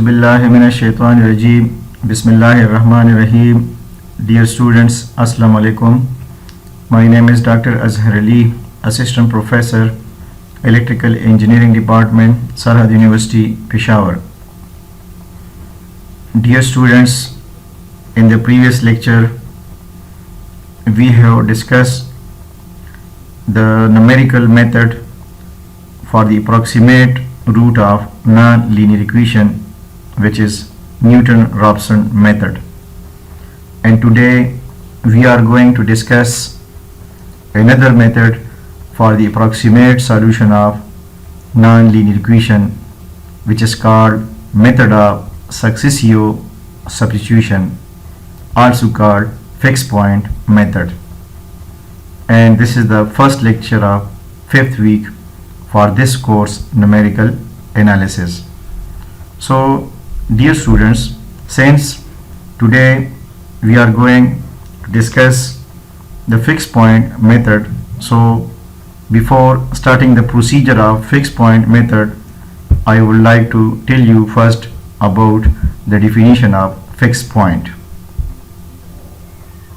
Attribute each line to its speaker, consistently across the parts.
Speaker 1: Auzubillahiminash-shaytanir-rajeem. Bismillahir-rahmanir-rahim. Dear students, Assalamu alaikum. My name is Dr. Azhar Ali, Assistant Professor, Electrical Engineering Department, Sarhad University, Peshawar. Dear students, in the previous lecture, we have discussed the numerical method for the approximate root of non-linear equation, which is Newton-Raphson method. And today we are going to discuss another method for the approximate solution of non-linear equation, which is called method of successio substitution, also called fixed point method. And this is the first lecture of 5th week for this course, numerical analysis. So dear students, since today we are going to discuss the fixed point method, so before starting the procedure of fixed point method, I would like to tell you first about the definition of fixed point.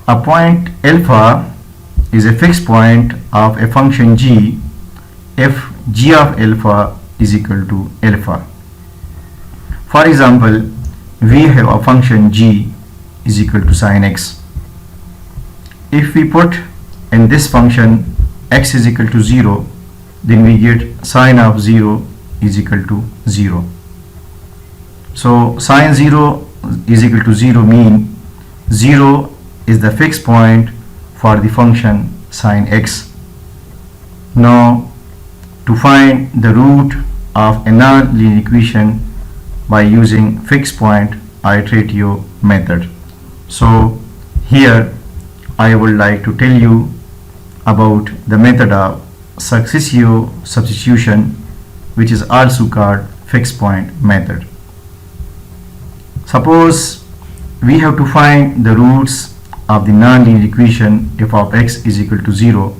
Speaker 1: A point alpha is a fixed point of a function g if g of alpha is equal to alpha. For example, we have a function g is equal to sine x. If we put in this function x is equal to 0, then we get sine of 0 is equal to 0. So sine 0 is equal to 0 mean 0 is the fixed point for the function sine x. Now to find the root of a non-linear equation by using fixed point iteratio method. So here I would like to tell you about the method of successio substitution, which is also called fixed point method. Suppose we have to find the roots of the non-linear equation f of x is equal to 0.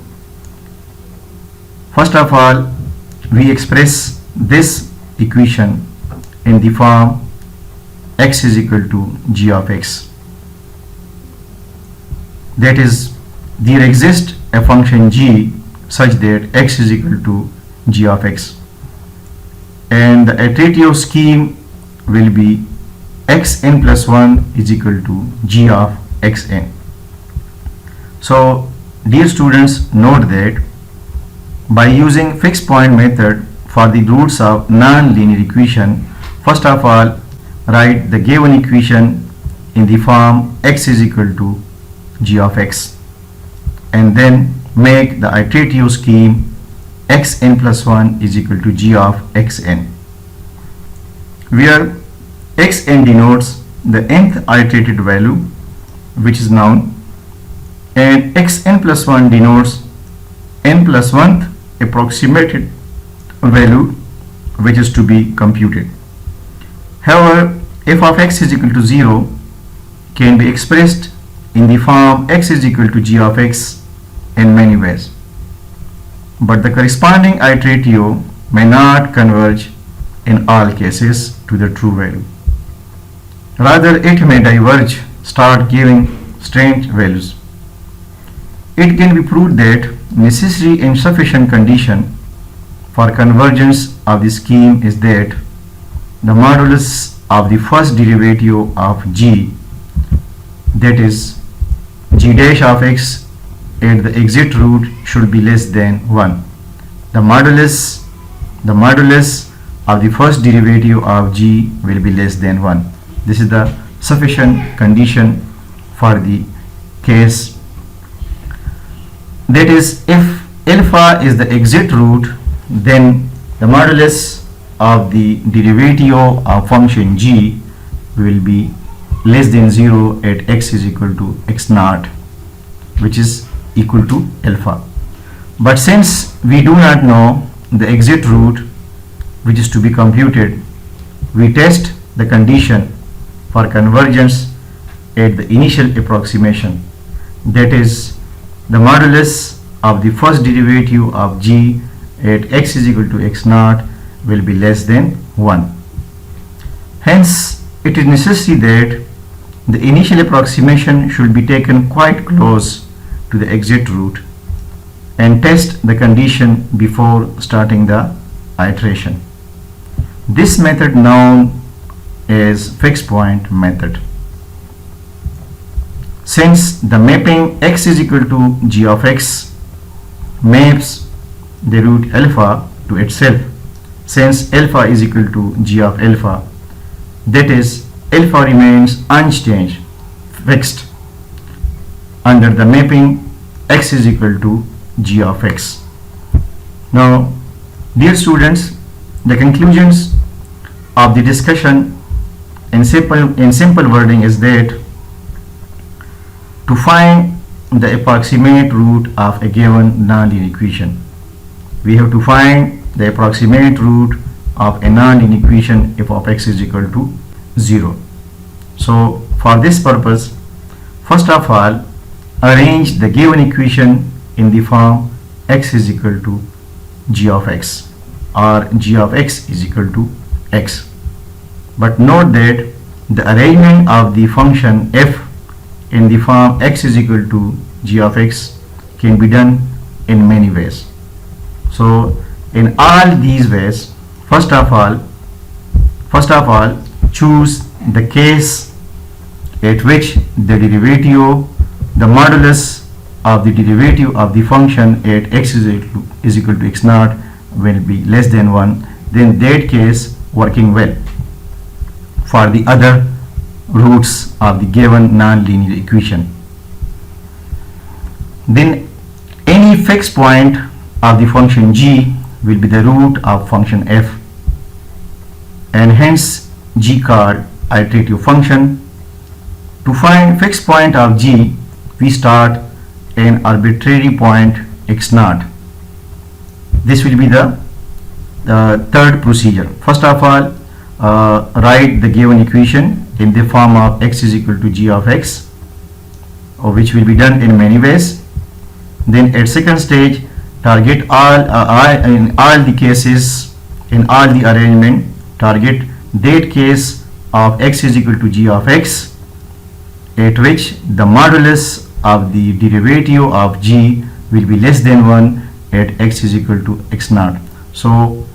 Speaker 1: First of all, we express this equation in the form x is equal to g of x. That is, there exists a function g such that x is equal to g of x, and the iteratio scheme will be xn plus 1 is equal to g of xn. So dear students, note that by using fixed point method for the roots of non-linear equation, first of all write the given equation in the form x is equal to g of x, and then make the iteratio scheme xn plus 1 is equal to g of xn, where xn denotes the nth iterated value, which is known, and xn plus 1 denotes n plus 1th approximated value, which is to be computed. However, f of x is equal to 0 can be expressed in the form x is equal to g of x in many ways, but the corresponding iteratio may not converge in all cases to the true value. Rather, it may diverge, start giving strange values. It can be proved that necessary and sufficient condition for convergence of the scheme is that the modulus of the first derivative of g, that is g dash of x at the exit root, should be less than 1. The modulus of the first derivative of g will be less than 1. This is the sufficient condition for the case. That is, if alpha is the exit root, then the modulus of the derivative of function g will be less than 0 at x is equal to x naught, which is equal to alpha. But since we do not know the exit root which is to be computed, we test the condition for convergence at the initial approximation, that is, the modulus of the first derivative of g at x is equal to x naught will be less than 1. Hence, it is necessary that the initial approximation should be taken quite close to the exit root and test the condition before starting the iteration. This method known as fixed point method. Since the mapping x is equal to g of x maps the root alpha to itself, since alpha is equal to g of alpha, that is, alpha remains unchanged, fixed, under the mapping x is equal to g of x. Now, dear students, the conclusions of the discussion in simple wording is that to find the approximate root of a given nonlinear equation, we have to find the approximate root of a nonlinear equation f of x is equal to 0. So for this purpose, first of all, arrange the given equation in the form x is equal to g of x or g of x is equal to x. But note that the arrangement of the function f in the form x is equal to g of x can be done in many ways. So in all these ways, first of all, choose the case at which the modulus of the derivative of the function at x is equal to x naught will be less than 1, then that case working well for the other roots of the given nonlinear equation. Then any fixed point of the function g will be the root of function f, and hence g called iterative function. To find fixed point of g, we start an arbitrary point x naught. This will be the third procedure. First of all, write the given equation in the form of x is equal to g of x, which will be done in many ways. Then at second stage, target in all the cases, in all the arrangement, target that case of x is equal to g of x at which the modulus of the derivative of g will be less than 1 at x is equal to x naught. So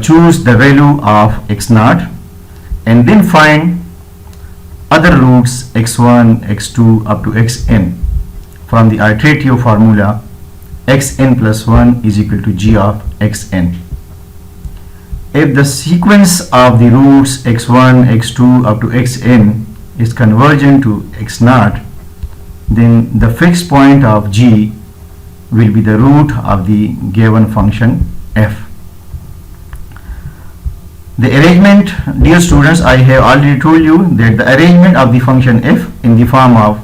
Speaker 1: choose the value of x naught and then find other roots x1, x2 up to xn from the iterative formula xn plus 1 is equal to g of xn. If the sequence of the roots x1, x2 up to xn is convergent to x naught, then the fixed point of g will be the root of the given function f. The arrangement, dear students, I have already told you that the arrangement of the function f in the form of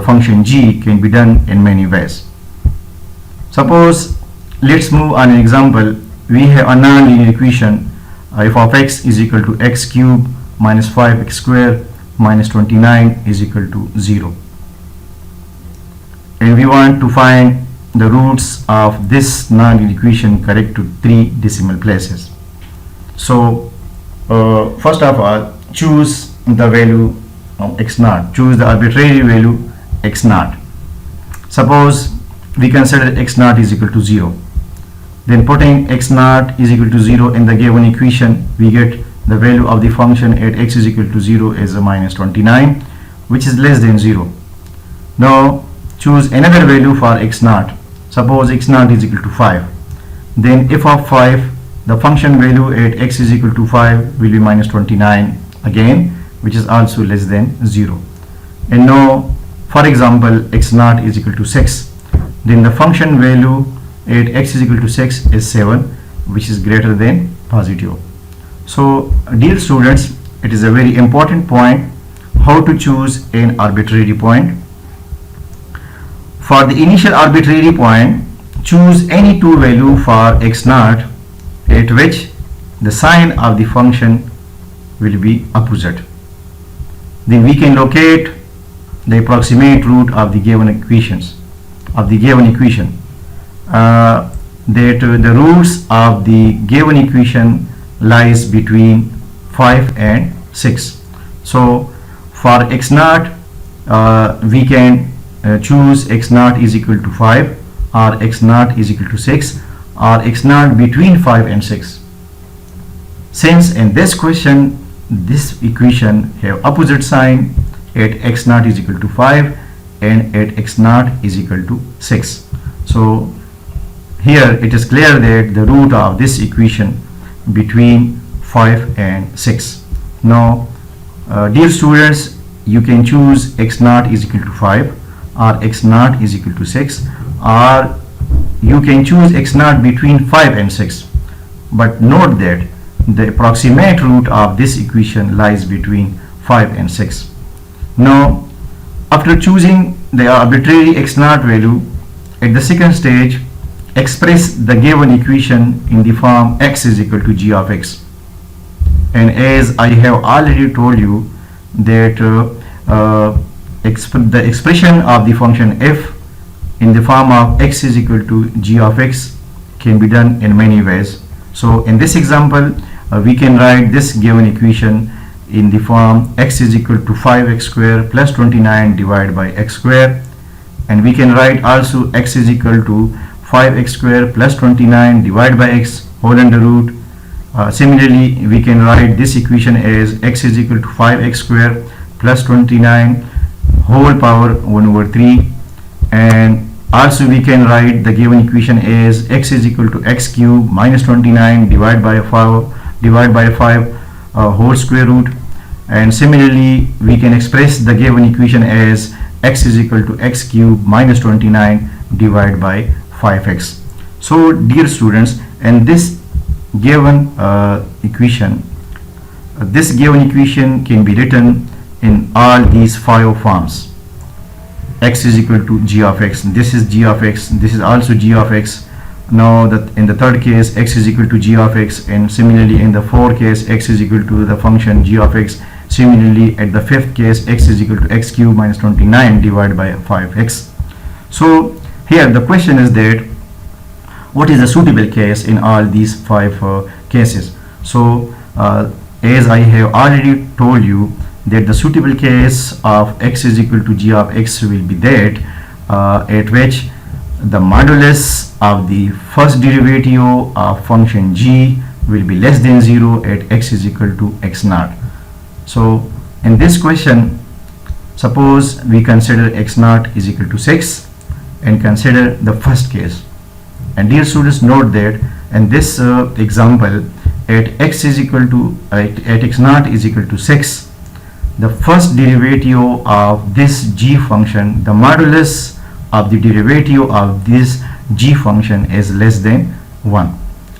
Speaker 1: function g can be done in many ways. Suppose, let's move on an example. We have a nonlinear equation f of x is equal to x cube minus 5x square minus 29 is equal to 0. And we want to find the roots of this nonlinear equation correct to 3 decimal places. So first of all, choose the value of x naught. Choose the arbitrary value x naught. Suppose we consider x naught is equal to 0. Then putting x naught is equal to 0 in the given equation, we get the value of the function at x is equal to 0 is a minus 29, which is less than 0. Now choose another value for x naught. Suppose x naught is equal to 5. Then f of 5, the function value at x is equal to 5 will be minus 29 again, which is also less than 0. And now, for example, x naught is equal to 6. Then the function value at x is equal to 6 is 7, which is greater than positive. So, dear students, it is a very important point how to choose an arbitrary point. For the initial arbitrary point, choose any two value for x naught at which the sign of the function will be opposite. Then we can locate the approximate root of the given equation. That the roots of the given equation lies between 5 and 6. So for x naught, we can choose x naught is equal to 5, or x naught is equal to 6, or x naught between 5 and 6. Since in this question this equation have opposite sign at x naught is equal to 5 and at x naught is equal to 6. So here it is clear that the root of this equation between 5 and 6. Now dear students, you can choose x naught is equal to 5 or x naught is equal to 6, or you can choose x naught between 5 and 6, but note that the approximate root of this equation lies between 5 and 6. Now after choosing the arbitrary x naught value, at the second stage express the given equation in the form x is equal to g of x. And as I have already told you that the expression of the function f in the form of x is equal to g of x can be done in many ways. So in this example we can write this given equation in the form x is equal to 5x square plus 29 divided by x square, and we can write also x is equal to 5x square plus 29 divided by x whole under root. Similarly, we can write this equation as x is equal to 5x square plus 29 whole power 1 over 3, and also we can write the given equation as x is equal to x cube minus 29 divided by 5 whole square root. And similarly, we can express the given equation as x is equal to x cube minus 29 divided by 5x. So dear students, and this given equation can be written in all these 5 forms. X is equal to g of x, this is g of x, this is also g of x. Now that in the third case x is equal to g of x, and similarly in the fourth case x is equal to the function g of x. Similarly at the fifth case x is equal to x cube minus 29 divided by 5x. So here the question is that what is the suitable case in all these 5 cases. So as I have already told you that the suitable case of x is equal to g of x will be that at which the modulus of the first derivative of function g will be less than 0 at x is equal to x naught. So in this question, suppose we consider x naught is equal to 6 and consider the first case. And dear students, note that in this example at x is equal to at x naught is equal to 6, the first derivative of this g function, the modulus of the derivative of this g function is less than 1.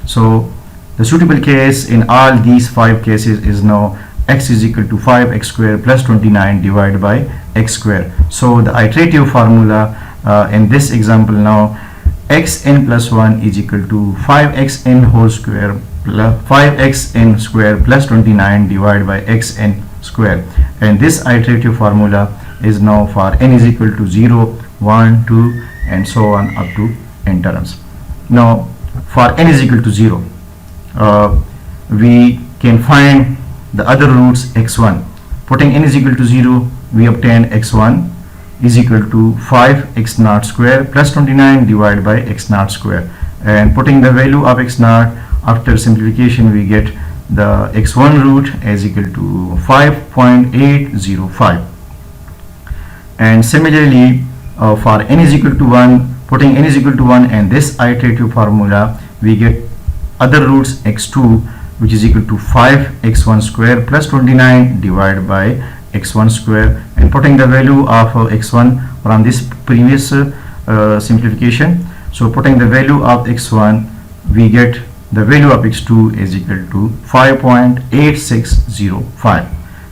Speaker 1: So the suitable case in all these 5 cases is now x is equal to 5x square plus 29 divided by x square. So the iterative formula in this example now, xn plus 1 is equal to 5xn whole square plus 5xn square plus 29 divided by xn square, and this iterative formula is now for n is equal to 0, 1, 2 and so on up to n terms. Now for n is equal to 0 we can find the other roots x1. Putting n is equal to 0, we obtain x1 is equal to 5x naught square plus 29 divided by x naught square, and putting the value of x naught after simplification we get the x1 root is equal to 5.805. And similarly for n is equal to 1, putting n is equal to 1 and this iterative formula we get other roots x2 which is equal to 5x1 square plus 29 divided by x1 square, and putting the value of x1 from this previous simplification. So putting the value of x1 we get the value of x2 is equal to 5.8605,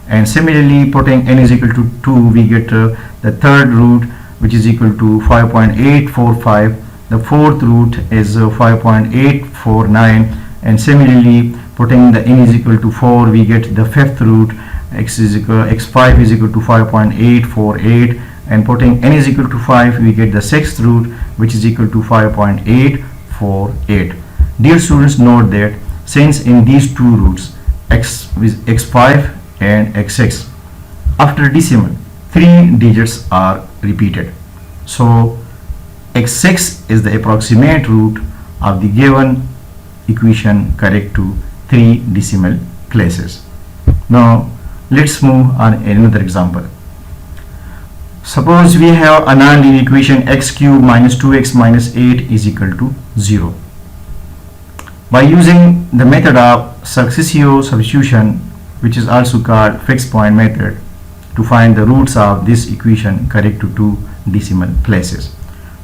Speaker 1: and similarly putting n is equal to 2 we get the third root which is equal to 5.845, the fourth root is 5.849, and similarly putting the n is equal to 4 we get the fifth root x5 is equal to 5.848, and putting n is equal to 5 we get the sixth root which is equal to 5.848. Dear students, note that since in these two roots x with x5 and x6. After decimal, 3 digits are repeated. So x6 is the approximate root of the given equation correct to 3 decimal places. Now let's move on another example. Suppose we have a non-linear equation x cube minus 2x minus 8 is equal to 0. By using the method of successio substitution, which is also called fixed point method, to find the roots of this equation correct to 2 decimal places.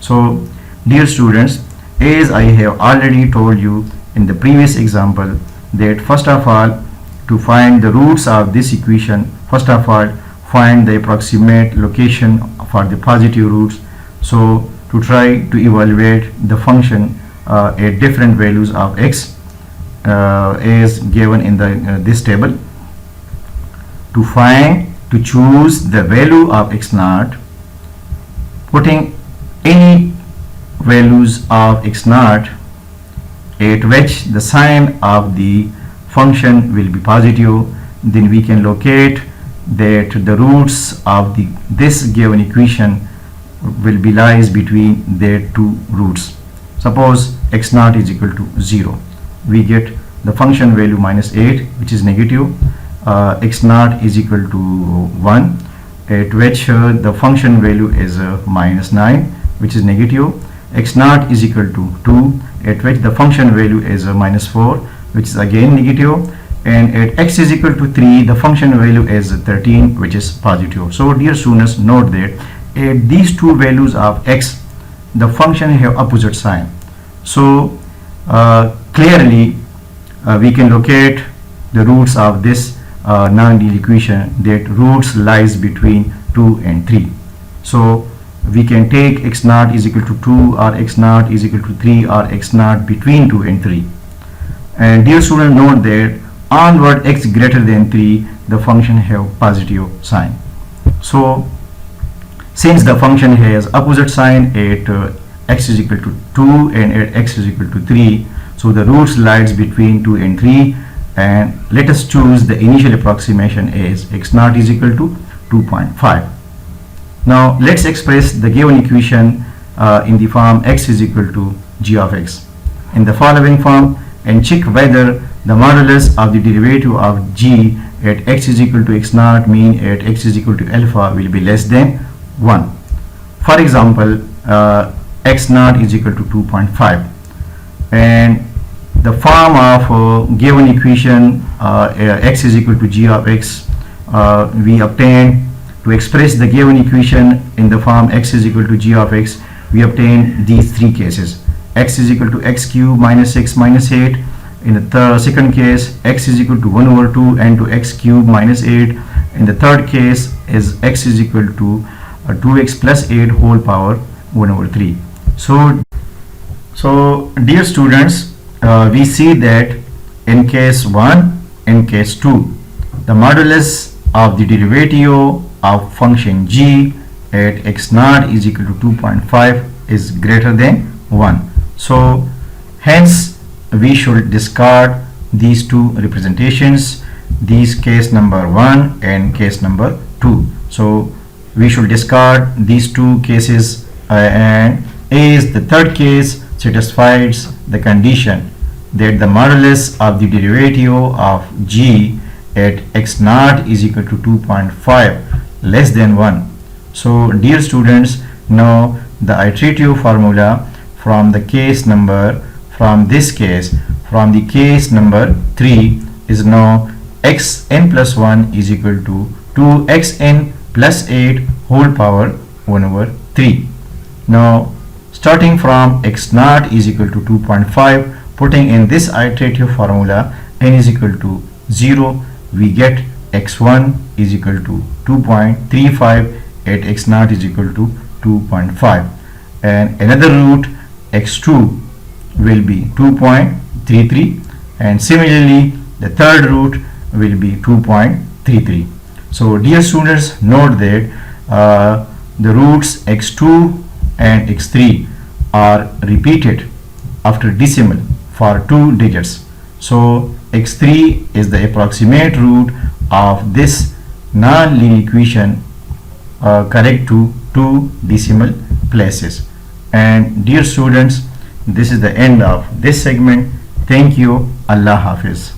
Speaker 1: So dear students, as I have already told you in the previous example, that first of all, to find the roots of this equation, first of all find the approximate location for the positive roots. So to try to evaluate the function at different values of x as given in the this table. To choose the value of x0, putting any values of x0 at which the sign of the function will be positive, then we can locate that the roots of this given equation will be lies between their two roots. Suppose x0 is equal to 0, we get the function value minus 8, which is negative. X0 is equal to 1, at which the function value is minus 9, which is negative. X0 is equal to 2, at which the function value is minus 4, which is again negative. And at x is equal to 3, the function value is 13, which is positive. So dear students, note that at these two values of x, the function have opposite sign. So clearly we can locate the roots of this non-linear equation, that roots lies between 2 and 3. So we can take x0 is equal to 2, or x0 is equal to 3, or x0 between 2 and 3. And dear student, note that onward x greater than 3, the function have positive sign. So since the function has opposite sign at x is equal to 2 and at x is equal to 3, so the roots lies between 2 and 3, and let us choose the initial approximation as x0 is equal to 2.5. Now let's express the given equation in the form x is equal to g of x in the following form, and check whether the modulus of the derivative of g at x is equal to x0 mean at x is equal to alpha will be less than 1. For example, x0 is equal to 2.5, and the form of given equation x is equal to g of x, we obtain to express the given equation in the form x is equal to g of x, we obtain these three cases: x is equal to x cube minus 6 minus 8. In the second case, x is equal to 1 over 2 and to x cube minus 8. In the third case is x is equal to 2x plus 8 whole power 1 over 3. So dear students, we see that in case 1 and case 2, the modulus of the derivative of function g at x0 is equal to 2.5 is greater than 1. So hence we should discard these two representations, these case number 1 and case number 2. So we should discard these two cases, and as the third case satisfies the condition that the modulus of the derivative of g at x0 is equal to 2.5 less than 1. So dear students, now the iterative formula from the case number, from the case number 3 is now xn plus 1 is equal to 2xn plus 8 whole power 1 over 3. Now starting from x0 is equal to 2.5, putting in this iterative formula n is equal to 0, we get x1 is equal to 2.35 at x0 is equal to 2.5, and another root x2 will be 2.33, and similarly the third root will be 2.33. So dear students, note that the roots x2 and x3 are repeated after decimal for 2 digits. So x3 is the approximate root of this non-linear equation correct to 2 decimal places. And dear students, this is the end of this segment. Thank you. Allah Hafiz.